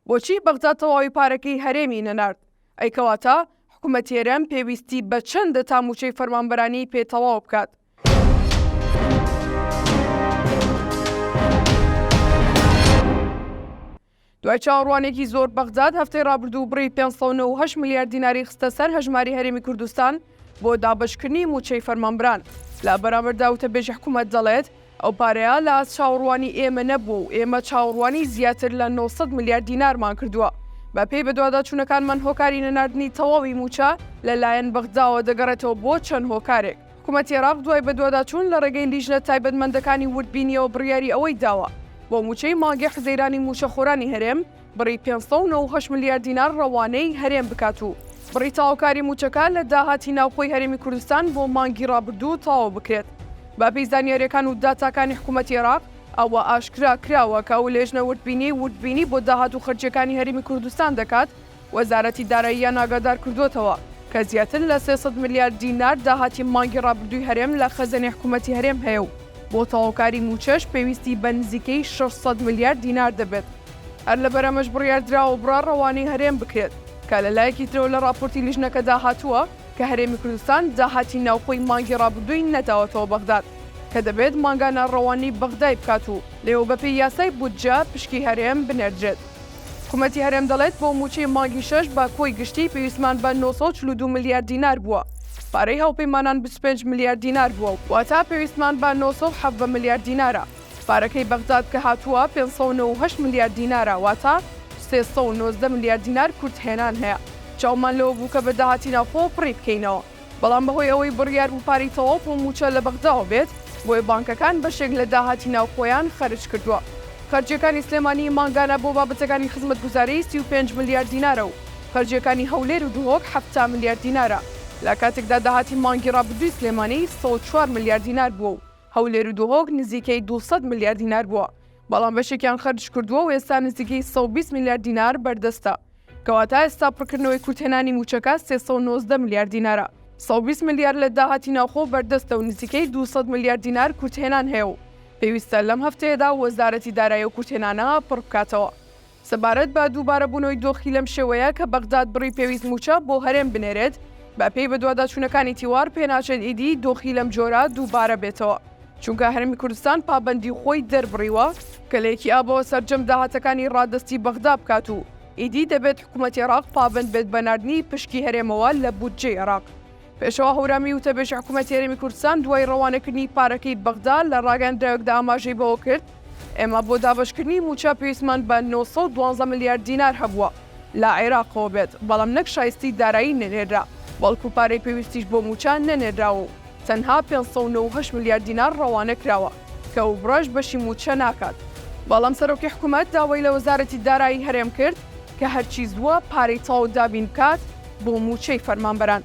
بۆچی بەغداد تەواوی پارەکەی هەرێمی نەنارد؟ ئەی کەواتە حکوومەتی هەرێم پێویستی بە چەندە تا موچەی فەرمانبەرانی پێتەواو بکات؟ دوای چاوەڕوانێکی زۆر بەغداد هەفتەی ڕابردوو بڕی 598 میلیارد دیناری خستە سەر هەژماری هەرێمی کوردستان بۆ دابەشکردنی موچەی فەرمانبەران. لە بەرامبەردا وتەبێژی حکوومەت دەڵێت ئەو پارەیە لە چاوەڕوانی ئێمە نەبوو و ئێمە چاوەڕوانی زیاتر لە 900 میلیارد دینارمان کردووە. بە پێی بەدواداچوونەکانمان هۆکاری نەناردنی تەواوی موچە لەلایەن بەغداوە دەگەڕێتەوە بۆ چەند هۆکارێک. حکوومەتی عێراق دوای بەدواداچوون لە ڕێگەی لیژنە تایبەتمەندەکانی وردبینیەوە بڕیاری ئەوەی داوە بۆ موچەی مانگی حزەیرانی موچەخۆرانی هەرێم بڕی 598 میلیارد دینار ڕەوانەی هەرێم بکات و بڕی تاواکاری موچەکە لە داهاتی ناوخۆی هەرێمی کوردستان بۆ مانگی ڕابردوو تەواو بکرێت. بە پێی زانیاریەکان و داتاکانی حکوومەتی عێراق ئەوە ئاشکرا کراوە کە ئەو لێژنە وردبینی بۆ داهات و خەرجیەکانی هەرێمی کوردستان دەکات. وەزارەتی داراییە ئاگادار کردوتەوە کە زیاتر لە 300 میلیارد دینار داهاتی مانگی ڕابردووی هەرێم لە خەزانەی حکوومەتی هەرێم هەیە و بۆ تەواوکاری موچەش پێویستی بە نزیکەی 600 میلیارد دینار دەبێت. هەر لەبەرەمەش بڕیاردراوە بڕا ڕەوانەی هەرێم بکرێت کە لەلایەکی ترەوە لە راپۆرتی لیژنەکەدا هاتووە کە هەرێمی کوردستان داهاتی ناوخۆی مانگی ڕابردووی نەداوەتەوە بەغداد کە دەبێت مانگانە ڕەوانەی بەغدای بکات و لێوە بەپێی یاسای بودجە پشکی هەرێم بنێردرێت. حکوومەتی هەرێم دەڵێت بۆ موچەی مانگی 6 بە کۆی گشتی پێویستمان بە 942 میلیارد دینار بووە. پارەی هەوپەیمانان 25 میلیارد دینار بووە و واتە پێویستمان بە 970 میلیارد دینارە. پارەکەی بەغداد کە هاتووە 598 میلیارد دینارە واتە 390 میلیارد دینار کورتهێنان هەیە. چاومان لەوە بوو کە بە داهاتی ناوخۆ پڕی بکەینەوە. بەڵام بەهۆی ئەوەی بڕیار بوو پارەی تەواو بۆ موچە لە بەغداوە بێت بۆی بانکەکان بەشێک لە داهاتی ناوخۆیان خەرج کردووە. خەرجیەکانی سلێمانی مانگانە بۆ بابەتەکانی خزمەتگوزاری 35 میلیارد دینارە و خەرجیەکانی هەولێر و دوهۆک 7 میلیارد دینارە. لە کاتێکدا داهاتی مانگی ڕابردووی سلێمانی 104 میلیارد دینار بووە و هەولێر و دوهۆک نزیکەی 200 میلیارد دینار بووە. بەڵام بەشێکیان خەرج کردووە و ئێستا نزیکەی 120 میلیارد دینار بەردەستە. کەواتە ئێستا پڕکردنەوەی کورتهێنانی موچەکە 390 میلیارد دینارە. 120 میلیارد لە داهاتی ناوخۆ بەردەستە و نزیکەی 200 میلیارد دینار کورتهێنان هەیە و پێویستە لەم هەفتەیەدا وەزارەتی دارایی و کورتهێنانە پڕ بکاتەوە. سەبارەت بە دووبارە بوونەوەی دۆخی لەم شێوەیە کە بەغداد بڕی پێویست موچە بۆ هەرێم بنێرێت بە پێی بەدواداچوونەکانی تیوار پێناچێت ئیدی دۆخی لەم جۆرە دووبارە بێتەوە. چونکە هەرێمی کوردستان پابەندی خۆی دەربڕیوە کە لەیەکی ئابەوە سەرجەم داهاتەکانی ڕادستی بەغدا بکات و ئیدی دەبێت حکوومەتی عێراق پابەند بێت بە ناردنی پشکی هەرێمەوە لە بودجەی عێراق. پێشەوە هەورامی وتەبێژی حکوومەتی هەرێمی کوردستان دوای ڕەوانەکردنی پارەکەی بەغدا لە ڕاگەاندراوێکدا ئاماژەی بەوە کرد ئێمە بۆ دابەشکردنی موچە پێویستمان بە 912 میلیارد دینار هەبووە لە عێراقەوە بێت بەڵام نەک شایستی دارایی نەنێرا بەڵکو پارەی پێویستیش بۆ موچە نەنێراوە و تەنها 598 میلیارد دینار ڕەوانە کراوە کە و بڕۆژ بەشی موچە ناکات. بەڵام سەرۆکی حکوومەت داوای لە وەزارەتی دارایی هەرێم کرد کە هەرچی زووە پارەی تەواو دابین بکات بۆ موچەی فەرمانبەران.